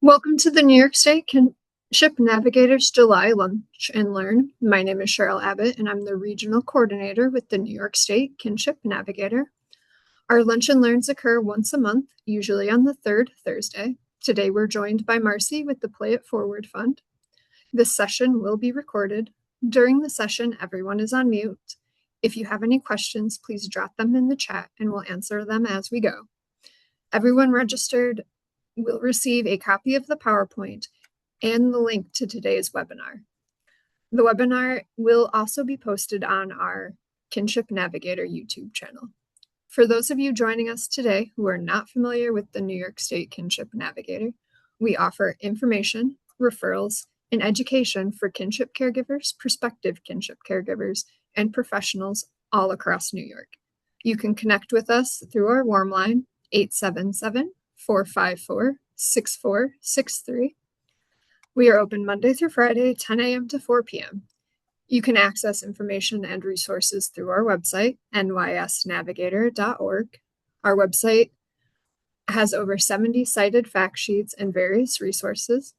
Welcome to the New York State Kinship Navigator's July Lunch and Learn. My name is Cheryl Abbott, and I'm the Regional Coordinator with the New York State Kinship Navigator. Our Lunch and Learns occur once a month, usually on the third Thursday. Today we're joined by Marcie with the Play It Forward Fund. This session will be recorded. During the session, everyone is on mute. If you have any questions, please drop them in the chat and we'll answer them as we go. Everyone registered will receive a copy of the PowerPoint and the link to today's webinar. The webinar will also be posted on our Kinship Navigator YouTube channel. For those of you joining us today who are not familiar with the New York State Kinship Navigator, we offer information, referrals, and education for kinship caregivers, prospective kinship caregivers, and professionals all across New York. You can connect with us through our warm line, 877-454-6463. We are open Monday through Friday, 10 a.m. to 4 p.m. You can access information and resources through our website, nysnavigator.org. Our website has over 70 cited fact sheets and various resources.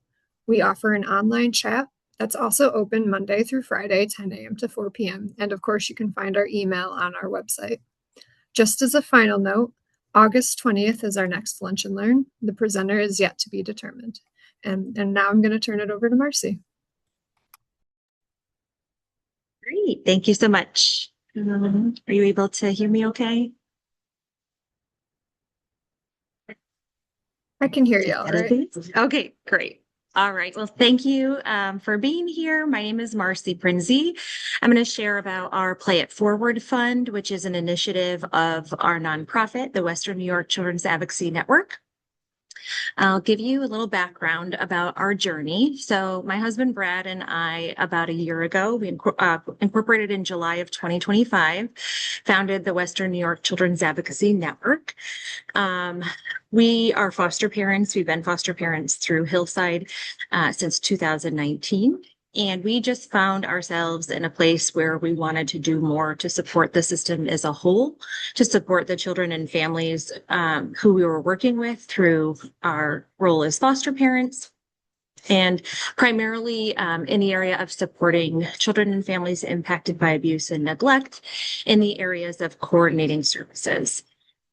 We offer an online chat that's also open Monday through Friday, 10 a.m. to 4 p.m. And of course, you can find our email on our website. Just as a final note, August 20th is our next Lunch and Learn. The presenter is yet to be determined. And now I'm going to turn it over to Marcie. Great. Thank you so much. Are you able to hear me okay? I can hear you all right. Okay, great. All right. Well, thank you for being here. My name is Marcie Prinzi. I'm going to share about our Play It Forward Fund, which is an initiative of our nonprofit, the Western New York Children's Advocacy Network. I'll give you a little background about our journey. So my husband, Brad, and I, about a year ago, we incorporated in July of 2025, founded the Western New York Children's Advocacy Network. We are foster parents. We've been foster parents through Hillside since 2019. And we just found ourselves in a place where we wanted to do more to support the system as a whole, to support the children and families who we were working with through our role as foster parents, and primarily in the area of supporting children and families impacted by abuse and neglect in the areas of coordinating services.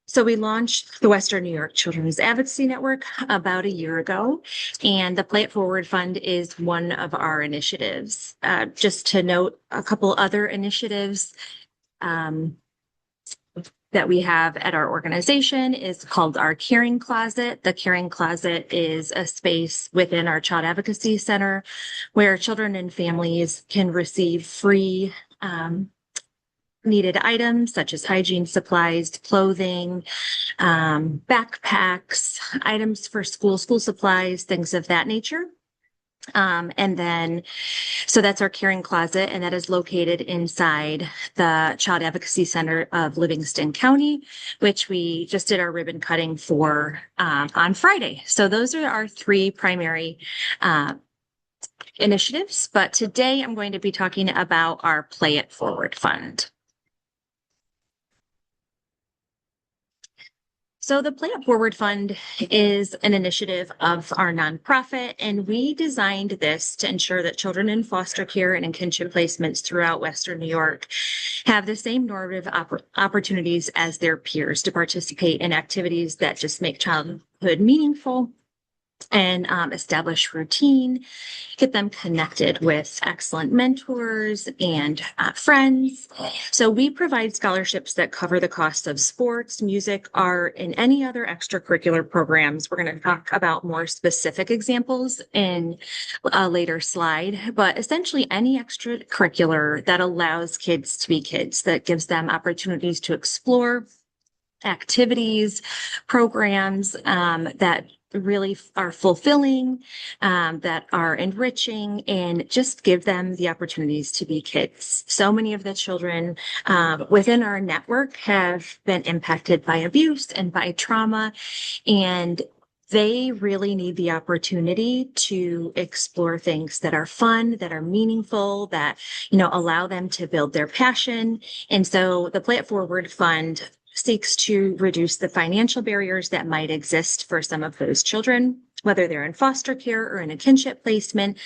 So we launched the Western New York Children's Advocacy Network about a year ago, and the Play It Forward Fund is one of our initiatives. Just to note a couple other initiatives that we have at our organization is called our Caring Closet. The Caring Closet is a space within our Child Advocacy Center where children and families can receive free needed items such as hygiene supplies, clothing, backpacks, items for school supplies, things of that nature. And then, so that's our Caring Closet, and that is located inside the Child Advocacy Center of Livingston County, which we just did our ribbon cutting for on Friday. So those are our three primary initiatives. But today I'm going to be talking about our Play It Forward Fund. So the Play It Forward Fund is an initiative of our nonprofit, and we designed this to ensure that children in foster care and in kinship placements throughout Western New York have the same normative opportunities as their peers to participate in activities that just make childhood meaningful and establish routine, get them connected with excellent mentors and friends. So we provide scholarships that cover the cost of sports, music, art, and any other extracurricular programs. We're going to talk about more specific examples in a later slide, but essentially any extracurricular that allows kids to be kids, that gives them opportunities to explore activities, programs that really are fulfilling, that are enriching, and just give them the opportunities to be kids. So many of the children within our network have been impacted by abuse and by trauma, and they really need the opportunity to explore things that are fun, that are meaningful, that, allow them to build their passion. And so the Play It Forward Fund seeks to reduce the financial barriers that might exist for some of those children, whether they're in foster care or in a kinship placement,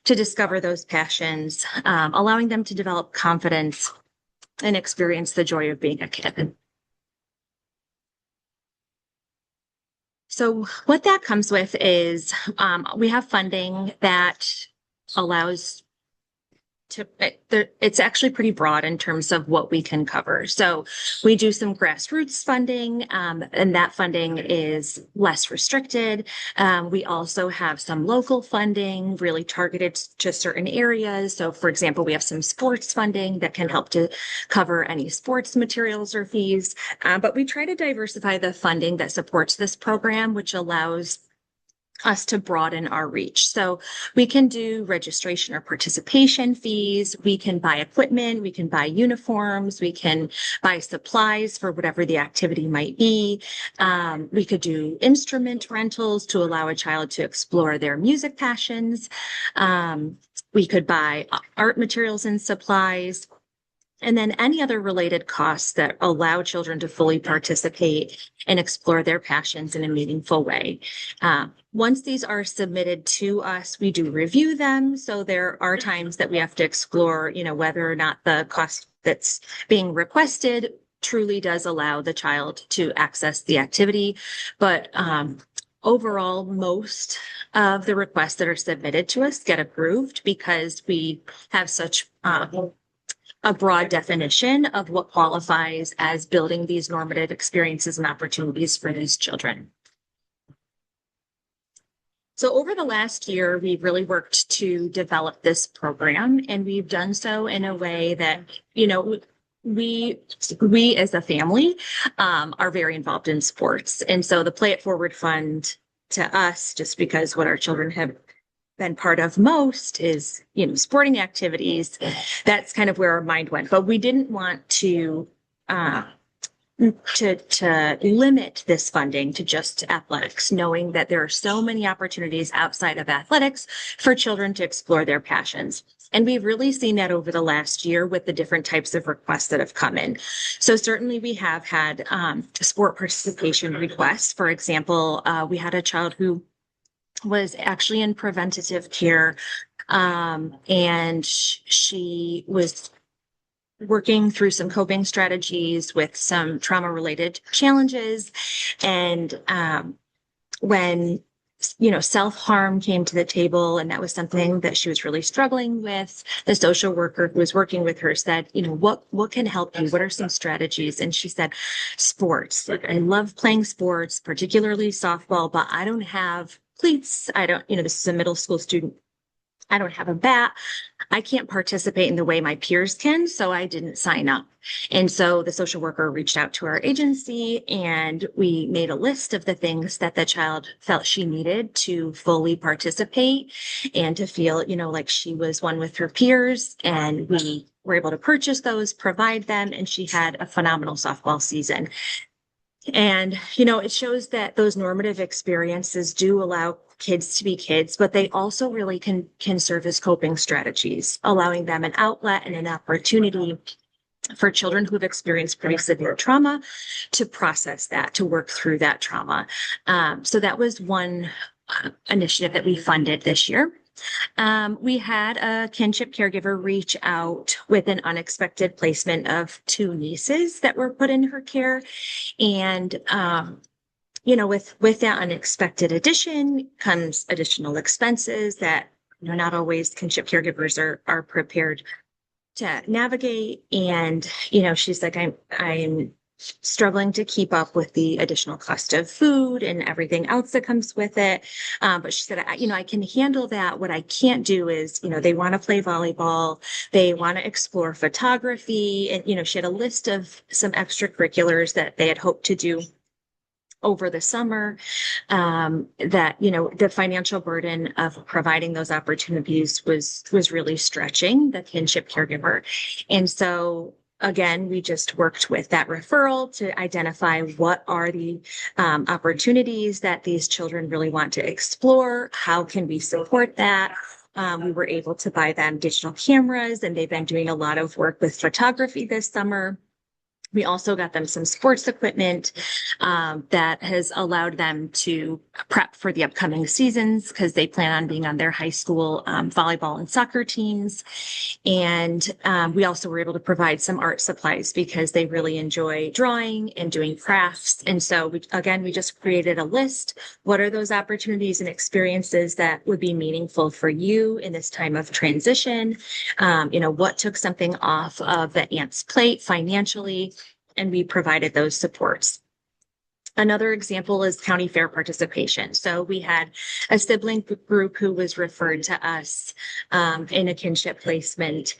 to discover those passions, allowing them to develop confidence and experience the joy of being a kid. So what that comes with is we have funding that allows it's actually pretty broad in terms of what we can cover. So we do some grassroots funding, and that funding is less restricted. We also have some local funding really targeted to certain areas. So for example, we have some sports funding that can help to cover any sports materials or fees. But we try to diversify the funding that supports this program, which allows us to broaden our reach. So we can do registration or participation fees. We can buy equipment. We can buy uniforms. We can buy supplies for whatever the activity might be. We could do instrument rentals to allow a child to explore their music passions. We could buy art materials and supplies. And then any other related costs that allow children to fully participate and explore their passions in a meaningful way. Once these are submitted to us, we do review them. So there are times that we have to explore, whether or not the cost that's being requested truly does allow the child to access the activity. But overall, most of the requests that are submitted to us get approved because we have such a broad definition of what qualifies as building these normative experiences and opportunities for these children. So over the last year, we've really worked to develop this program, and we've done so in a way that, we as a family are very involved in sports. And so the Play It Forward Fund to us, just because what our children have been part of most is, sporting activities. That's kind of where our mind went. But we didn't want to limit this funding to just athletics, knowing that there are so many opportunities outside of athletics for children to explore their passions. And we've really seen that over the last year with the different types of requests that have come in. So certainly we have had sport participation requests. For example, we had a child who was actually in preventative care, and she was working through some coping strategies with some trauma-related challenges. And when self-harm came to the table, and that was something that she was really struggling with, the social worker who was working with her said, what can help you? What are some strategies? And she said, sports. Like, I love playing sports, particularly softball, but I don't have cleats. I don't, this is a middle school student. I don't have a bat. I can't participate in the way my peers can, so I didn't sign up. And so the social worker reached out to our agency, and we made a list of the things that the child felt she needed to fully participate and to feel, like she was one with her peers. And we were able to purchase those, provide them, and she had a phenomenal softball season. And, it shows that those normative experiences do allow kids to be kids, but they also really can serve as coping strategies, allowing them an outlet and an opportunity for children who've experienced pretty severe trauma to process that, to work through that trauma. So that was one initiative that we funded this year. We had a kinship caregiver reach out with an unexpected placement of 2 nieces that were put in her care. And, with that unexpected addition comes additional expenses that, not always kinship caregivers are prepared to navigate. And, she's like, I'm struggling to keep up with the additional cost of food and everything else that comes with it. But she said, I can handle that. What I can't do is, they want to play volleyball. They want to explore photography. And, she had a list of some extracurriculars that they had hoped to do over the summer, that, the financial burden of providing those opportunities was really stretching the kinship caregiver. And so again, we just worked with that referral to identify what are the opportunities that these children really want to explore. How can we support that? We were able to buy them digital cameras, and they've been doing a lot of work with photography this summer. We also got them some sports equipment that has allowed them to prep for the upcoming seasons because they plan on being on their high school volleyball and soccer teams. And we also were able to provide some art supplies because they really enjoy drawing and doing crafts. And so, we just created a list. What are those opportunities and experiences that would be meaningful for you in this time of transition? What took something off of the aunt's plate financially? And we provided those supports. Another example is county fair participation. So we had a sibling group who was referred to us in a kinship placement.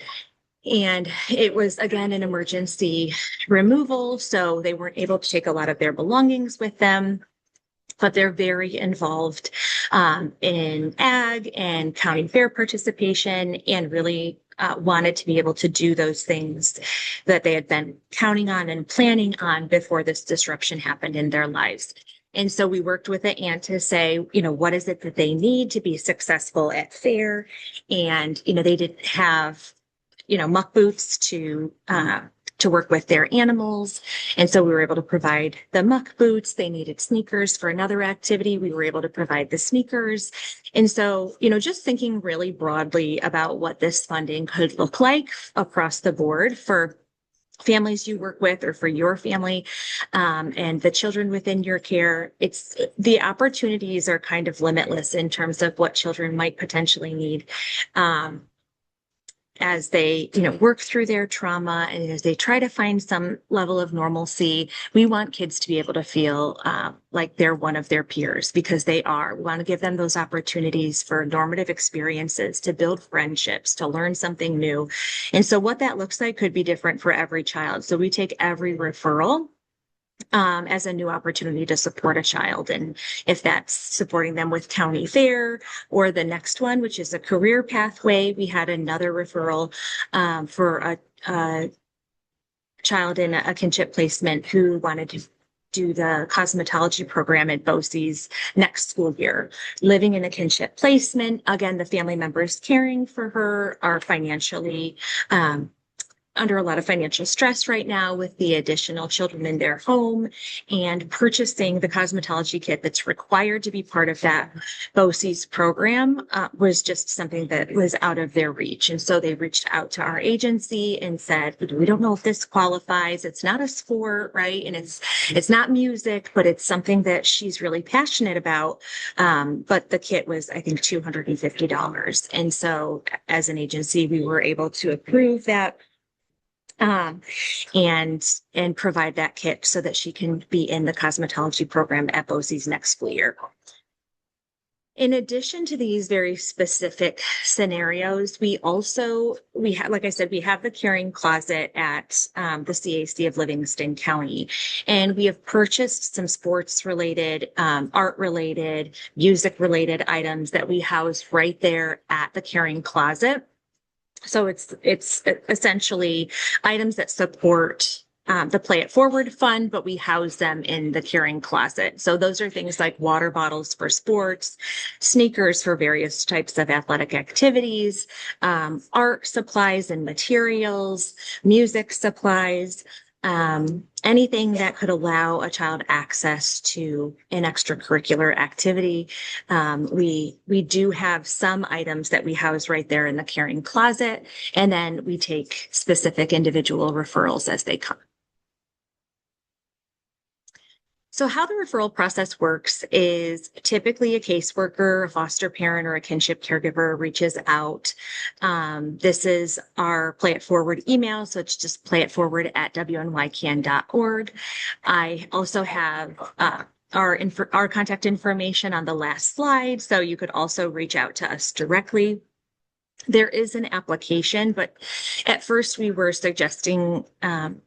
And it was, again, an emergency removal. So they weren't able to take a lot of their belongings with them, but they're very involved in ag and county fair participation and really wanted to be able to do those things that they had been counting on and planning on before this disruption happened in their lives. And so we worked with the aunt to say, what is it that they need to be successful at fair? And, they didn't have, muck boots to work with their animals. And so we were able to provide the muck boots. They needed sneakers for another activity. We were able to provide the sneakers. And so, just thinking really broadly about what this funding could look like across the board for families you work with or for your family and the children within your care. The opportunities are kind of limitless in terms of what children might potentially need. As they, work through their trauma and as they try to find some level of normalcy, we want kids to be able to feel like they're one of their peers because they are. We want to give them those opportunities for normative experiences, to build friendships, to learn something new. And so what that looks like could be different for every child. So we take every referral as a new opportunity to support a child. And if that's supporting them with county fair or the next one, which is a career pathway, we had another referral for a child in a kinship placement who wanted to do the cosmetology program at BOCES next school year. Living in a kinship placement, again, the family members caring for her are financially under a lot of financial stress right now with the additional children in their home, and purchasing the cosmetology kit that's required to be part of that BOCES program was just something that was out of their reach. And so they reached out to our agency and said, we don't know if this qualifies. It's not a sport, right? And it's not music, but it's something that she's really passionate about. But the kit was, I think, $250. And so as an agency, we were able to approve that and provide that kit so that she can be in the cosmetology program at BOCES next school year. In addition to these very specific scenarios, we have, like I said, we have the caring closet at the CAC of Livingston County, and we have purchased some sports related, art related, music related items that we house right there at the caring closet. So it's essentially items that support the Play It Forward Fund, but we house them in the caring closet. So those are things like water bottles for sports, sneakers for various types of athletic activities, art supplies and materials, music supplies, anything that could allow a child access to an extracurricular activity. We do have some items that we house right there in the caring closet, and then we take specific individual referrals as they come. So how the referral process works is typically a caseworker, a foster parent, or a kinship caregiver reaches out. This is our Play It Forward email, so it's just playitforward@WNYCAN.org. I also have our contact information on the last slide, so you could also reach out to us directly. There is an application, but at first we were suggesting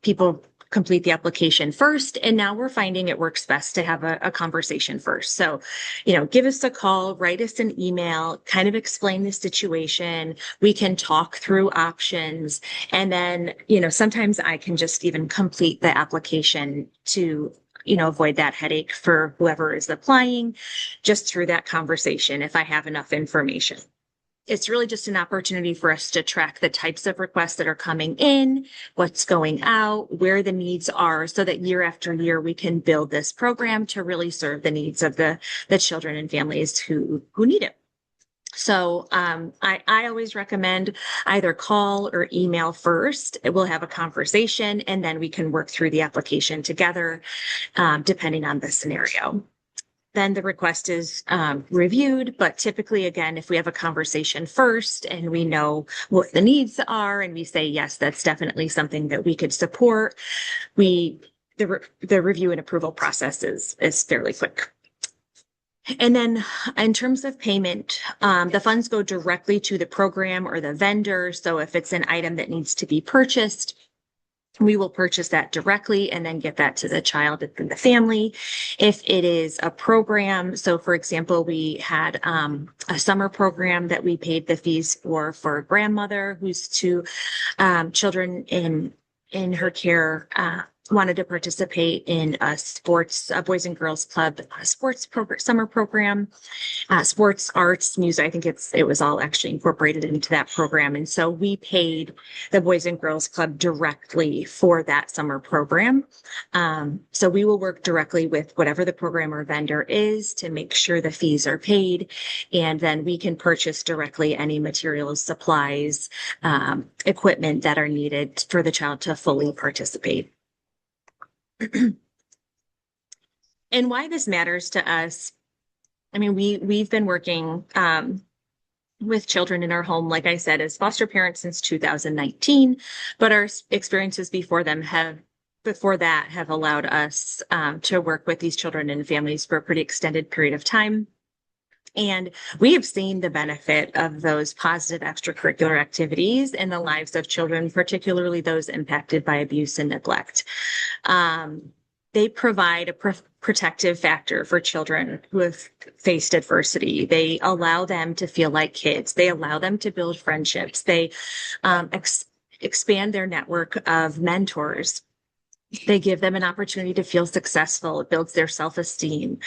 people complete the application first. And now we're finding it works best to have a conversation first. So, give us a call, write us an email, kind of explain the situation. We can talk through options. And then, sometimes I can just even complete the application to avoid that headache for whoever is applying just through that conversation if I have enough information. it's really just an opportunity for us to track the types of requests that are coming in, what's going out, where the needs are, so that year after year we can build this program to really serve the needs of the children and families who need it. So I always recommend either call or email first. We'll have a conversation and then we can work through the application together, depending on the scenario. Then the request is reviewed, but typically, again, if we have a conversation first and we know what the needs are and we say, yes, that's definitely something that we could support, the review and approval process is fairly quick. And then in terms of payment, the funds go directly to the program or the vendor. So if it's an item that needs to be purchased, we will purchase that directly and then get that to the child and the family. If it is a program, so for example, we had a summer program that we paid the fees for a grandmother whose two children in her care wanted to participate in a boys and girls club summer program, sports, arts, music. I think it was all actually incorporated into that program. And so we paid the Boys and Girls Club directly for that summer program. So we will work directly with whatever the program or vendor is to make sure the fees are paid. And then we can purchase directly any materials, supplies, equipment that are needed for the child to fully participate. And why this matters to us, I mean, we've been working with children in our home, like I said, as foster parents since 2019, but our experiences before that have allowed us to work with these children and families for a pretty extended period of time. And we have seen the benefit of those positive extracurricular activities in the lives of children, particularly those impacted by abuse and neglect. They provide a protective factor for children who have faced adversity. They allow them to feel like kids. They allow them to build friendships. They expand their network of mentors. They give them an opportunity to feel successful. It builds their self-esteem.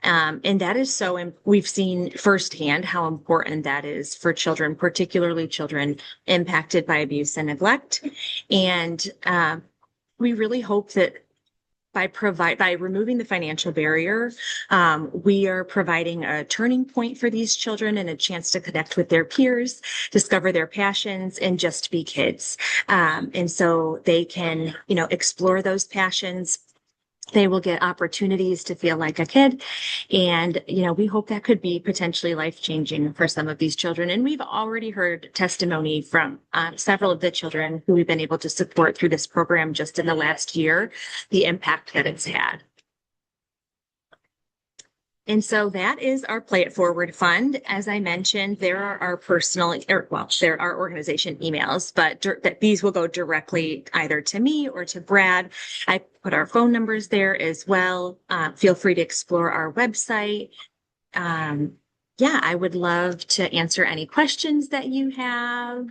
And that is we've seen firsthand how important that is for children, particularly children impacted by abuse and neglect. And we really hope that by removing the financial barrier, we are providing a turning point for these children and a chance to connect with their peers, discover their passions, and just be kids. And so they can, explore those passions. They will get opportunities to feel like a kid. And, we hope that could be potentially life-changing for some of these children. And we've already heard testimony from several of the children who we've been able to support through this program just in the last year, the impact that it's had. And so that is our Play It Forward Fund. As I mentioned, there are our there are organization emails, but these will go directly either to me or to Brad. I put our phone numbers there as well. Feel free to explore our website. I would love to answer any questions that you have.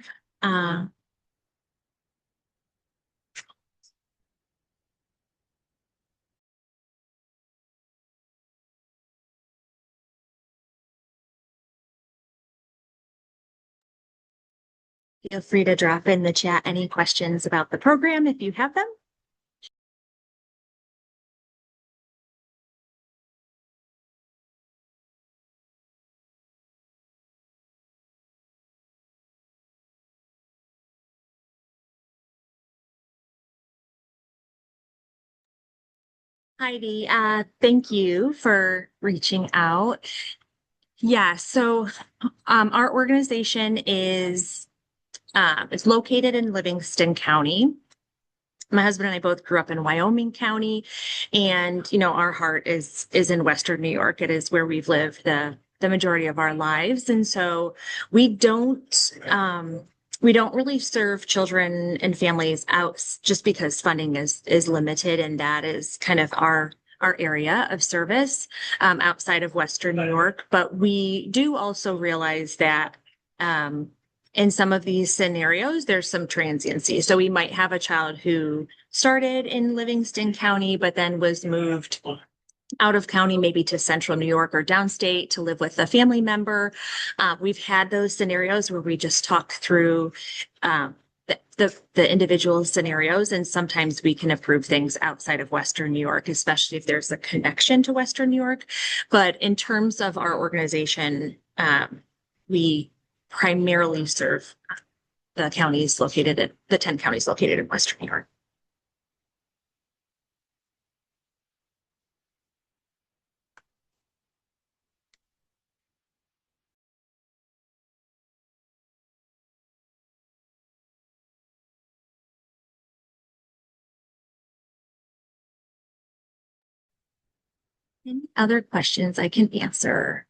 Feel free to drop in the chat any questions about the program if you have them. Heidi, thank you for reaching out. Yeah, so our organization is it's located in Livingston County. My husband and I both grew up in Wyoming County, and our heart is in Western New York. It is where we've lived the majority of our lives, and so we don't really serve children and families out just because funding is limited, and that is kind of our area of service outside of Western New York. But we do also realize that in some of these scenarios, there's some transiency. So we might have a child who started in Livingston County, but then was moved out of county, maybe to central New York or downstate to live with a family member. We've had those scenarios where we just talk through the individual scenarios, and sometimes we can approve things outside of Western New York, especially if there's a connection to Western New York. But in terms of our organization, we primarily serve the 10 counties located in Western New York. Any other questions I can answer?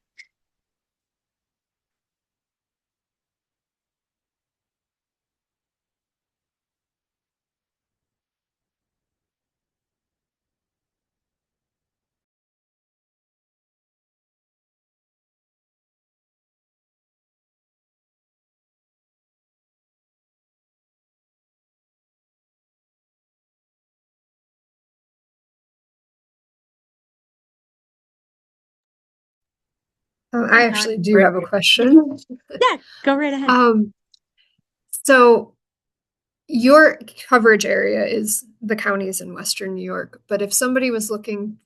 I actually do have a question. Yeah, go right ahead. So your coverage area is the counties in Western New York, but if somebody was looking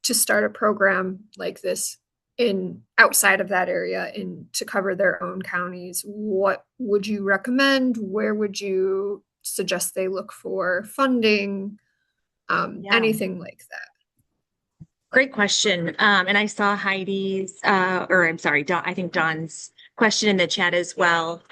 to start a program like this in outside of that area and to cover their own counties, what would you recommend? Where would you suggest they look for funding? Anything like that? Great question. And I saw Heidi's, or I'm sorry, I think Dawn's question in the chat as well.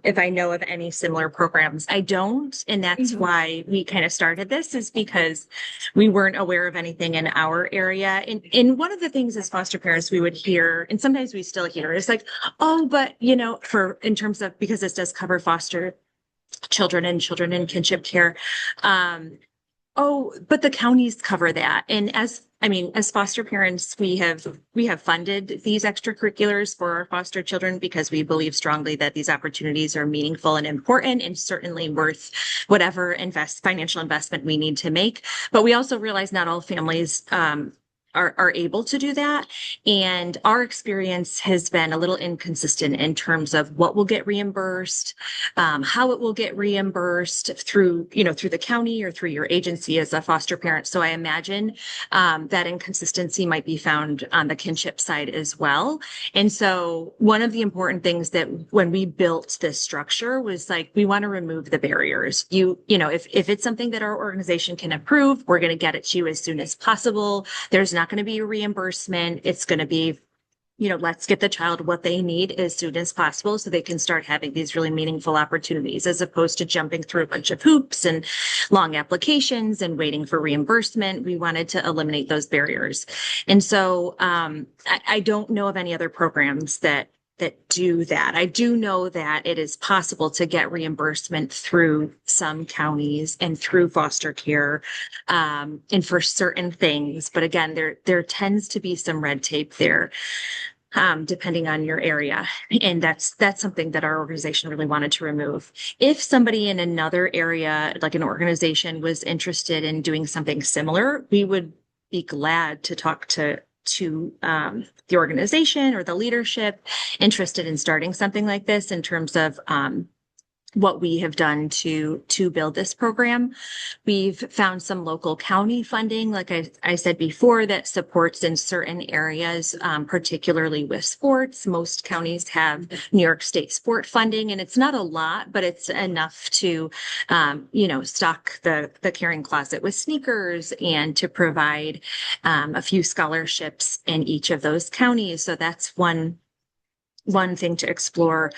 If I know of any similar programs, I don't. And that's why we kind of started this, is because we weren't aware of anything in our area. And one of the things as foster parents we would hear, and sometimes we still hear, is like, oh, but in terms of, because this does cover foster children and children in kinship care, oh, but the counties cover that. And as foster parents, we have funded these extracurriculars for our foster children because we believe strongly that these opportunities are meaningful and important and certainly worth whatever financial investment we need to make. But we also realize not all families are able to do that. And our experience has been a little inconsistent in terms of what will get reimbursed, how it will get reimbursed through the county or through your agency as a foster parent. So I imagine that inconsistency might be found on the kinship side as well. And so one of the important things that when we built this structure was like, we want to remove the barriers. If it's something that our organization can approve, we're going to get it to you as soon as possible. There's not going to be a reimbursement. It's going to be, let's get the child what they need as soon as possible so they can start having these really meaningful opportunities, as opposed to jumping through a bunch of hoops and long applications and waiting for reimbursement. We wanted to eliminate those barriers. And so I don't know of any other programs that do that. I do know that it is possible to get reimbursement through some counties and through foster care, and for certain things. But again, there tends to be some red tape there, depending on your area. And that's something that our organization really wanted to remove. If somebody in another area, like an organization, was interested in doing something similar, we would be glad to talk to the organization or the leadership interested in starting something like this in terms of what we have done to build this program. We've found some local county funding, like I said before, that supports in certain areas, particularly with sports. Most counties have New York State sport funding, and it's not a lot, but it's enough to, stock the caring closet with sneakers and to provide a few scholarships in each of those counties. So that's one thing to explore.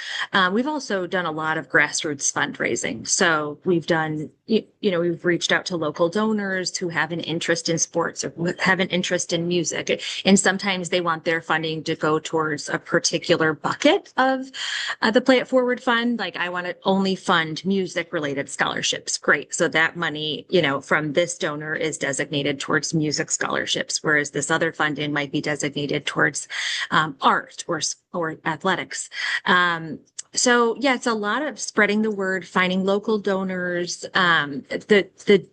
We've also done a lot of grassroots fundraising. So we've done, we've reached out to local donors who have an interest in sports or have an interest in music. And sometimes they want their funding to go towards a particular bucket of the Play It Forward Fund. Like, I want to only fund music related scholarships. Great. So that money, from this donor is designated towards music scholarships, whereas this other funding might be designated towards art or athletics. So yeah, it's a lot of spreading the word, finding local donors. The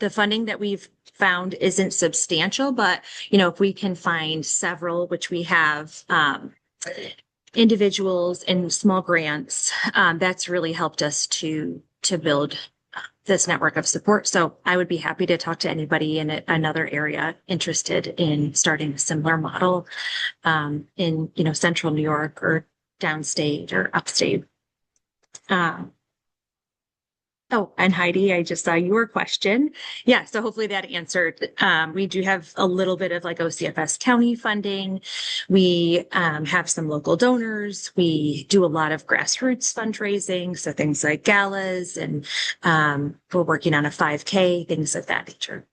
funding that we've found isn't substantial, but, you know, if we can find several, which we have, individuals and small grants, that's really helped us to build this network of support. So I would be happy to talk to anybody in another area interested in starting a similar model, in, you know, central New York or downstate or upstate. Oh, and Heidi, I just saw your question. Yeah, so hopefully that answered. We do have a little bit of like OCFS county funding. We have some local donors. We do a lot of grassroots fundraising, so things like galas, and we're working on a 5K, things of that nature.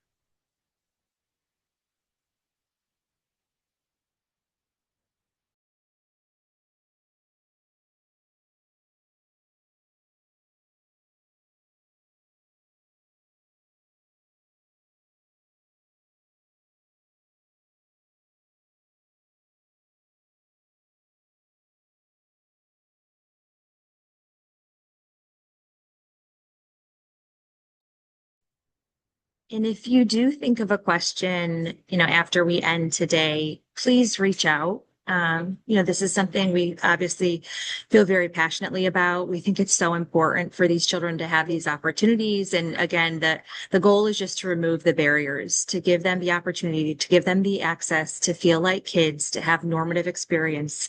And if you do think of a question, you know, after we end today, please reach out. You know, this is something we obviously feel very passionately about. We think it's so important for these children to have these opportunities. And again, the goal is just to remove the barriers, to give them the opportunity, to give them the access to feel like kids, to have normative experience,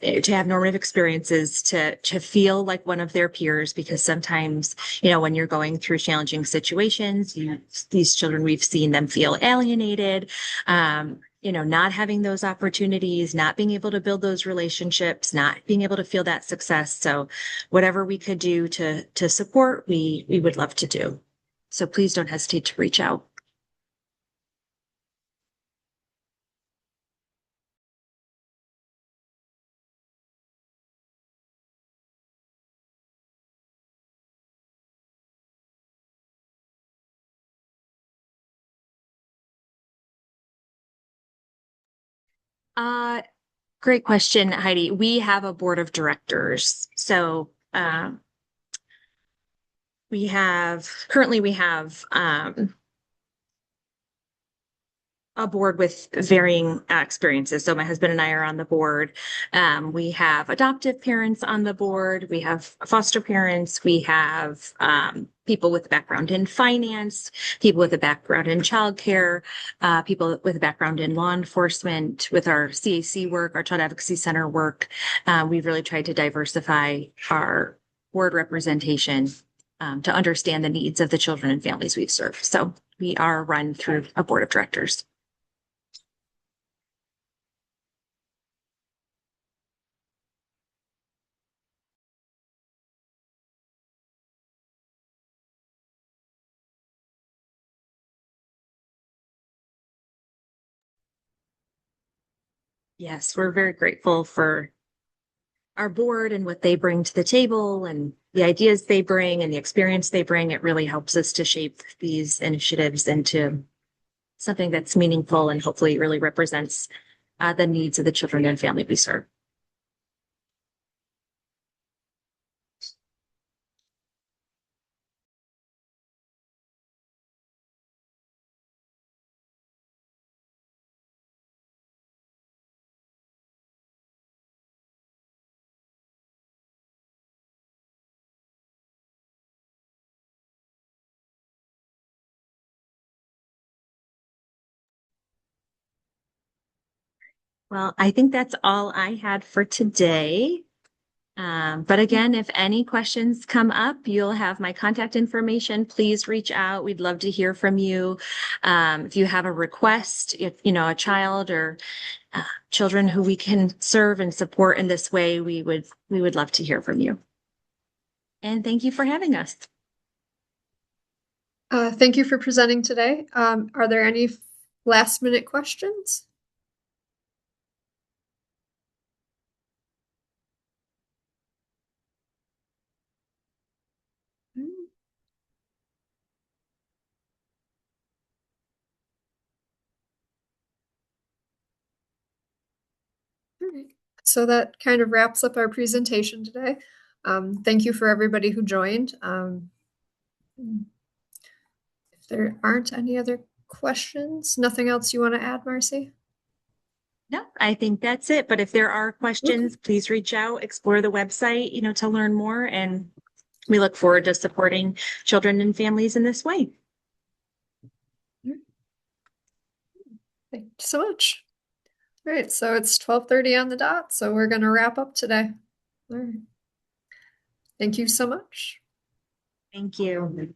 to have normative experiences, to feel like one of their peers, because sometimes, you know, when you're going through challenging situations, these children, we've seen them feel alienated, you know, not having those opportunities, not being able to build those relationships, not being able to feel that success. So whatever we could do to support, we would love to do. So please don't hesitate to reach out. Uh, Great question, Heidi. We have a board of directors. So we have a board with varying experiences. So my husband and I are on the board. We have adoptive parents on the board. We have foster parents. We have people with a background in finance, people with a background in childcare, people with a background in law enforcement. With our CAC work, our Child Advocacy Center work, we've really tried to diversify our board representation, to understand the needs of the children and families we serve. So we are run through a board of directors. Yes, we're very grateful for our board and what they bring to the table and the ideas they bring and the experience they bring. It really helps us to shape these initiatives into something that's meaningful and hopefully really represents the needs of the children and family we serve. Well, I think that's all I had for today. But again, if any questions come up, you'll have my contact information. Please reach out. We'd love to hear from you. If you have a request, if you know a child or children who we can serve and support in this way, we would love to hear from you. And thank you for having us. Thank you for presenting today. Are there any last minute questions? All right. So that kind of wraps up our presentation today. Thank you for everybody who joined. If there aren't any other questions? Nothing else you want to add, Marcie? No, I think that's it. But if there are Okay. questions, please reach out, explore the website, to learn more. And we look forward to supporting children and families in this way. Thank you so much. All right, so it's 12:30 on the dot, so we're going to wrap up today. All right. Thank you so much. Thank you.